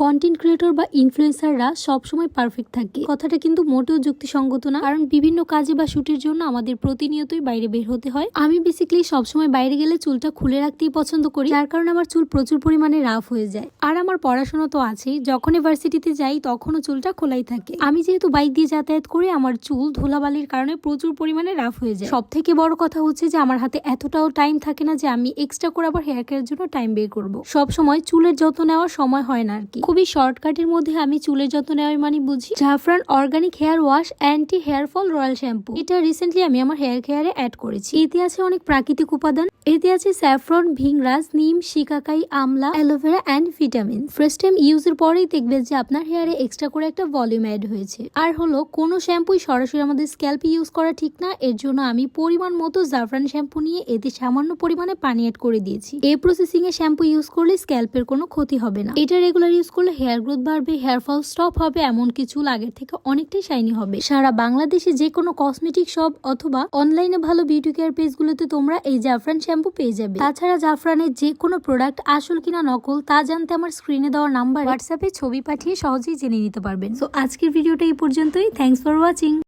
Content creator বা ইনফ্লুয়েন্সাররা সবসময় perfect থাকে, কথাটা কিন্তু মোটেও যুক্তিসঙ্গত না। কারণ বিভিন্ন কাজে বা শুটের জন্য আমাদের প্রতিনিয়তই বাইরে বের হতে হয়। আমি বেসিক্যালি সবসময় বাইরে গেলে চুলটা খুলে রাখতেই পছন্দ করি, যার কারণে আমার চুল প্রচুর পরিমাণে রাফ হয়ে যায়। আর আমার পড়াশোনা তো আছেই, যখন ইউনিভার্সিটিতে যাই তখনও চুলটা খোলাই থাকে। আমি যেহেতু বাইক দিয়ে যাতায়াত করি, আমার চুল ধুলাবালির কারণে প্রচুর পরিমাণে রাফ হয়ে যায়। সব থেকে বড় কথা হচ্ছে যে আমার হাতে এতটাও টাইম থাকে না যে আমি এক্সট্রা করে আবার হেয়ার কেয়ারের জন্য টাইম বের করবো। সব সময় চুলের যত্ন নেওয়ার সময় হয় না আর কি। খুবই শর্টকাটের মধ্যে আমি চুলের যত্ন নেওয়ার মানে বুঝি Jafran organic hair wash anti hair fall royal shampoo. এটা রিসেন্টলি আমি আমার হেয়ার কেয়ারে অ্যাড করেছি। এতে আছে অনেক প্রাকৃতিক উপাদান। এতে আছে স্যাফরন, ভিংরাজ, নিম, শিকাকাই, আমলা, aloe vera and vitamin. First time ইউজের পরেই দেখবেন যে আপনার হেয়ারে এক্সট্রা করে একটা ভলিউম অ্যাড হয়েছে। আর হলো কোনো শ্যাম্পুই সরাসরি আমাদের স্ক্যাল্পে ইউজ করা ঠিক না। এর জন্য আমি পরিমাণ মতো জাফরান শ্যাম্পু নিয়ে এতে সামান্য পরিমাণে পানি অ্যাড করে দিয়েছি। এই প্রসেসিং এ শ্যাম্পু ইউজ করলে স্ক্যাল্পের কোনো ক্ষতি হবে না। এটা রেগুলার ইউজ করলে হেয়ার গ্রোথ বাড়বে, হেয়ার ফল স্টপ হবে, এমনকি চুল আগের থেকে অনেকটাই শাইনি হবে। সারা বাংলাদেশে যে কোনো কসমেটিক শপ অথবা অনলাইনে ভালো বিউটি কেয়ার পেজগুলোতে তোমরা এই জাফরান শ্যাম্পু পেয়ে যাবে। তাছাড়া জাফরানের যে কোনো প্রোডাক্ট আসল কিনা নকল তা জানতে আমার স্ক্রিনে দেওয়া নাম্বার হোয়াটসঅ্যাপে ছবি পাঠিয়ে সহজেই জেনে নিতে পারবেন। সো আজকের ভিডিওটা এই পর্যন্তই। Thanks for watching.